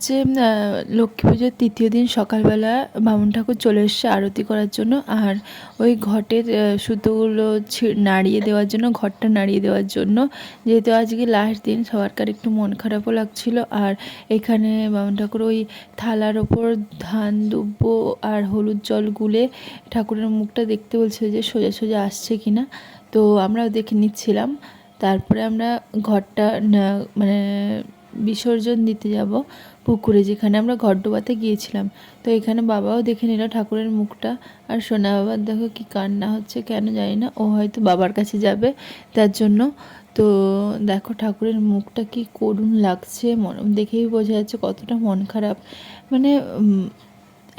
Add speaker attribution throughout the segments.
Speaker 1: হচ্ছে লক্ষ্মী পুজোর তৃতীয় দিন সকালবেলা বামুন ঠাকুর চলে এসছে আরতি করার জন্য। আর ওই ঘটের সুতোগুলো নাড়িয়ে দেওয়ার জন্য, ঘরটা নাড়িয়ে দেওয়ার জন্য, যেহেতু আজকে লাস্ট দিন সবারকার একটু মন খারাপও লাগছিল। আর এখানে বামুন ঠাকুর ওই থালার ওপর ধান দুব্ব আর হলুদ জল গুলে ঠাকুরের মুখটা দেখতে বলছে যে সোজা সোজা আসছে কিনা। তো আমরাও দেখে নিচ্ছিলাম। তারপরে আমরা ঘরটা মানে বিসর্জন দিতে যাব পুকুরে, যেখানে আমরা ঘর ডোবাতে গিয়েছিলাম। তো এখানে বাবাও দেখে নিল ঠাকুরের মুখটা। আর সোনা বাবার দেখো কি কান্না হচ্ছে, কেন জানি না, ও হয়তো বাবার কাছে যাবে তার জন্য। তো দেখো ঠাকুরের মুখটা কি করুণ লাগছে, দেখেই বোঝা যাচ্ছে কতটা মন খারাপ। মানে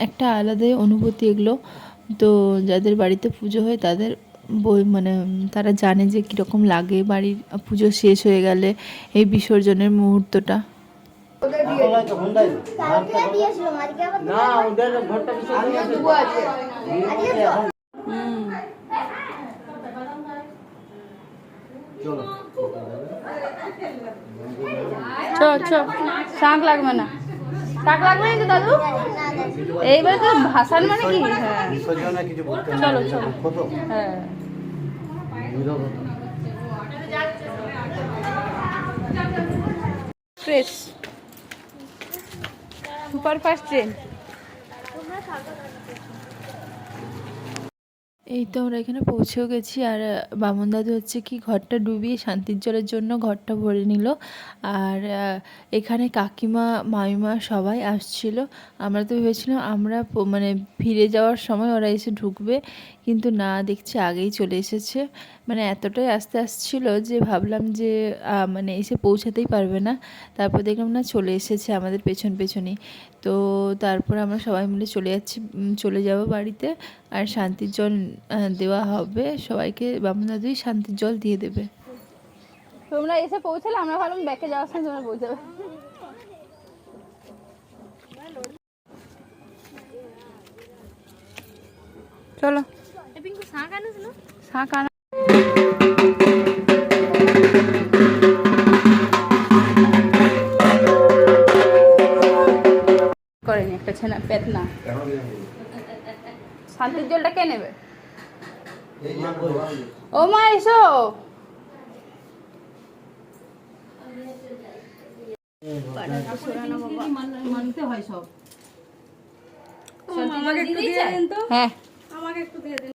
Speaker 1: একটা আলাদাই অনুভূতি এগুলো। তো যাদের বাড়িতে পুজো হয় তাদের মানে তারা জানে যে কীরকম লাগে বাড়ির পুজো শেষ হয়ে গেলে এই বিসর্জনের মুহূর্তটা।
Speaker 2: শাক লাগবে না, শাক লাগবে না তো দাদু। এইবারে তো ভাসান মানে কি, হ্যাঁ চলো চলো, হ্যাঁ ফ্রেশ সুপারফাস্ট ট্রেন।
Speaker 1: এই তো আমরা এখানে পৌঁছেও গেছি। আর বামন দাদু হচ্ছে কি ঘরটা ডুবিয়ে শান্তির জলের জন্য ঘরটা ভরে নিল। আর এখানে কাকিমা মামিমা সবাই আসছিল। আমরা তো ভেবেছিলাম আমরা মানে ফিরে যাওয়ার সময় ওরা এসে ঢুকবে, কিন্তু না, দেখছি আগেই চলে এসেছে। মানে এতটাই আস্তে আসছিল যে ভাবলাম যে মানে এসে পৌঁছাতেই পারবে না। তারপর দেখলাম না, চলে এসেছে আমাদের পেছন পেছনই। তো তারপর আমরা সবাই মিলে চলে যাব বাড়িতে। আর শান্তির জল দেওয়া হবে সবাইকে, বামন দাদুই শান্তির জল দিয়ে দেবে।
Speaker 2: তোমরা এসে পৌঁছালে, আমরা ভাবলাম ব্যাকে যাওয়ার সময় তোমরা পৌঁছাবে। চলো শাক আনা করেনি, একটা ছেনা পেতনা। শান্তির জলটা কে নেবে? ও মা এসো। মানতে হয় সব। হ্যাঁ আমাকে একটু দিয়ে দিন।